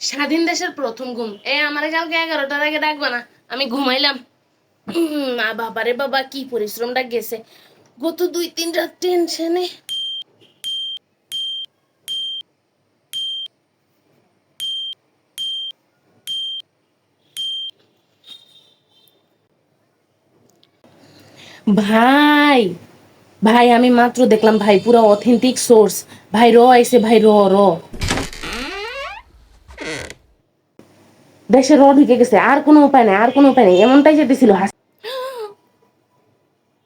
স্বাধীন দেশের প্রথম ঘুম আমারে কালকে 11টার আগে ডাকবা না। আমি ঘুমাইলাম। মা বাবারে বাবা কি পরিশ্রমটা গেছে গত 2-3 রাত টেনশনে। ভাই ভাই আমি মাত্র দেখলাম ভাই, পুরো অথেন্টিক সোর্স। ভাই র আইছে ভাই, র র দেশে র ঢুকে গেছে। আর কোনো উপায় নাই, আর কোনো উপায় নেই, এমনটাই যেতেছিল।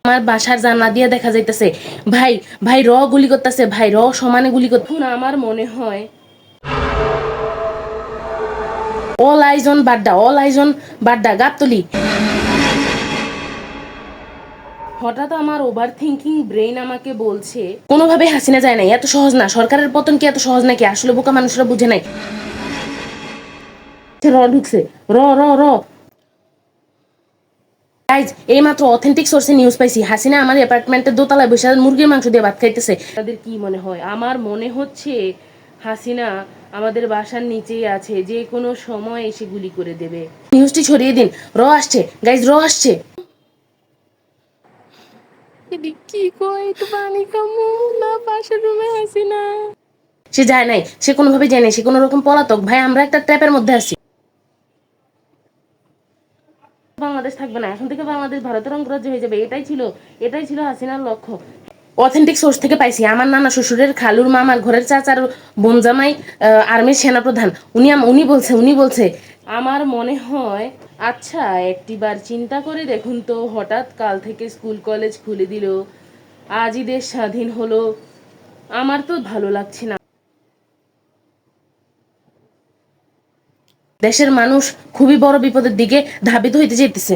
আমার বাসার জানলা দিয়ে দেখা যাইতেছে ভাই। ভাই র গুলি করতেছে ভাই, র সমানে গুলি করতে। আমার মনে হয় অল আইজন বাড্ডা, অল আইজন বাড্ডা গাবতলি। হঠাৎ আমার ওভার থিঙ্কিং ব্রেইন আমাকে বলছে কোনোভাবে হাসিনা যায় নাই, এত সহজ না। সরকারের পতন কি এত সহজ নাকি? আসলে বোকা মানুষরা বুঝে নাই। র ঢুকছে, র র র গাইজ, এই মাত্র অথেন্টিক সোর্সে নিউজ পাইছি, হাসিনা আমার অ্যাপার্টমেন্টের দোতলায় বসে মুরগির মাংস দিয়ে ভাত খাইতেছে। তাদের কি মনে হয়? আমার মনে হচ্ছে হাসিনা আমাদের বাসার নিচেই আছে, যে কোনো সময় এসে গুলি করে দেবে। নিউজটি ছড়িয়ে দিন। র আসছে গাইজ, র আসছে। কি কয়, একটু পানি খামু না? পাশের রুমে হাসিনা। সে যায় নাই, সে কোনোভাবে যায় নাই, সে কোনো রকম পলাতক। ভাই আমরা একটা ট্র্যাপের মধ্যে আছি। বাংলাদেশ থাকবে না, এখন থেকে বাংলাদেশ ভারতের অঙ্গরাজ্য হয়ে যাবে। এটাই ছিল হাসিনার লক্ষ্য। অথেন্টিক সোর্স থেকে পাইছি। আমার নানা শ্বশুরের খালুর মামার ঘরের চাচার বোন জামাই আর্মির সেনাপ্রধান। উনি বলছে আমার মনে হয়। আচ্ছা একটিবার চিন্তা করে দেখুন তো, হঠাৎ কাল থেকে স্কুল কলেজ খুলে দিল, আজই দেশ স্বাধীন হলো, আমার তো ভালো লাগছে না। দেশের মানুষ খুবই বড় বিপদের দিকে ধাবিত হইতে যেতেছে।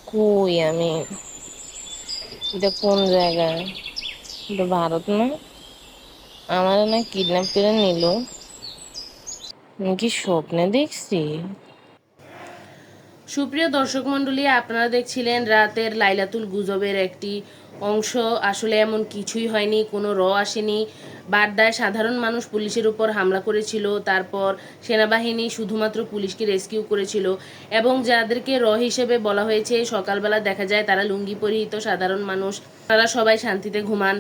কই আমি? এটা কোন জায়গায়? এটা ভারত না? আমার না কিডন্যাপ করে নিল। আমি কি স্বপ্নে দেখছি? সুপ্রিয় দর্শক মণ্ডলী, আপনারা দেখছিলেন রাতের লাইলাতুল গুজবের একটি অংশ। আসলে এমন কিছুই হয়নি, কোনো র আসেনি। বাড্ডায় সাধারণ মানুষ পুলিশের উপর হামলা করেছিল, তারপর সেনাবাহিনী শুধুমাত্র পুলিশকে রেস্কিউ করেছিল, এবং যাদেরকে র হিসেবে বলা হয়েছে সকালবেলা দেখা যায় তারা লুঙ্গি পরিহিত সাধারণ মানুষ। তারা সবাই শান্তিতে ঘুমান।